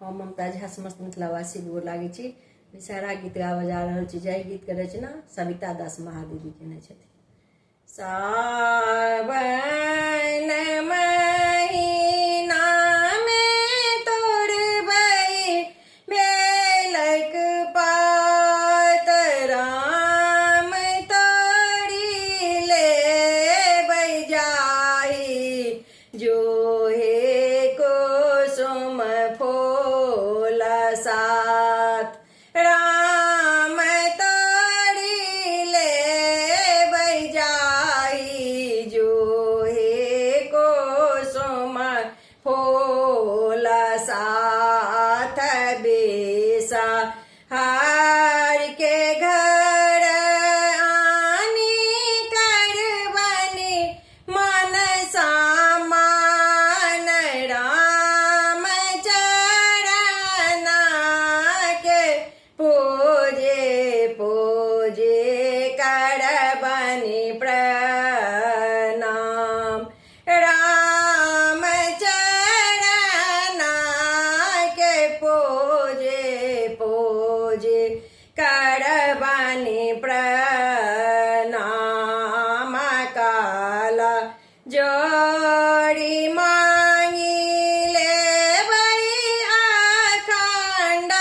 हम ममता झा समस्त मिथिलावासी गोर लागे छी। विषहरा गीत गाबऽ जा रहल छी। जय गीत के रचना सविता दास महादेवी केने छथिन। सावन महीना में तोड़बै बेलक पात, राम तोड़ी लेबै जाहि जोहे कुसुम फूल साथ। राम तोड़ी लेबै जाहि जोहे कुसुम फूल साथ। बेसा हार के घर आनी करबनि मन सामान, राम चरण के पूजे पूजे करबनि प्रणाम। राम चरण के पूजे पूजे करबनि प्रणाम। काला जोड़ी मांगी लेबै अखंड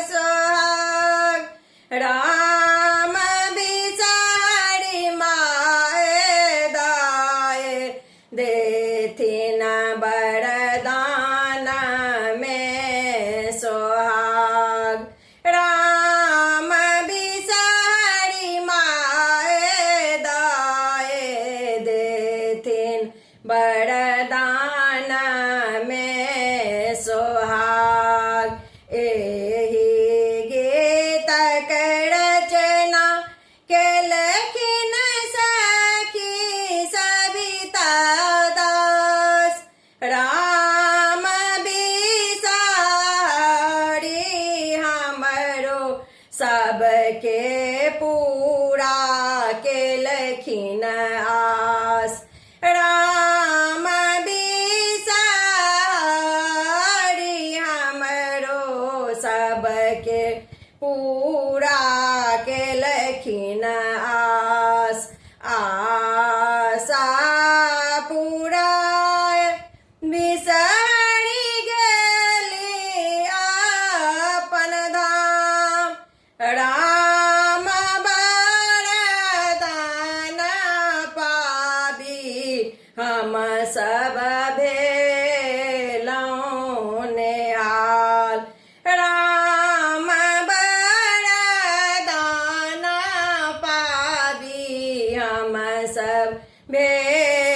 सोहाग, राम बिसारी माए दाए देथिन वरदान में सोहाग। राम बिसारी माए दाए देथिन वरदान में सोहाग। एहि गीतक रचना केलखिन सखी सविता दास, राम बिसारी हमरो सबके पूरा केलखिन आस। राम बिसारी हमरो सबके पूरा केलखिन आस। आशा पुराय बिसरि गेली अपन धाम, राम वरदान पाबी हम सब भेलहुँ नेहाल। राम वरदान पाबी हम सब भेलहुँ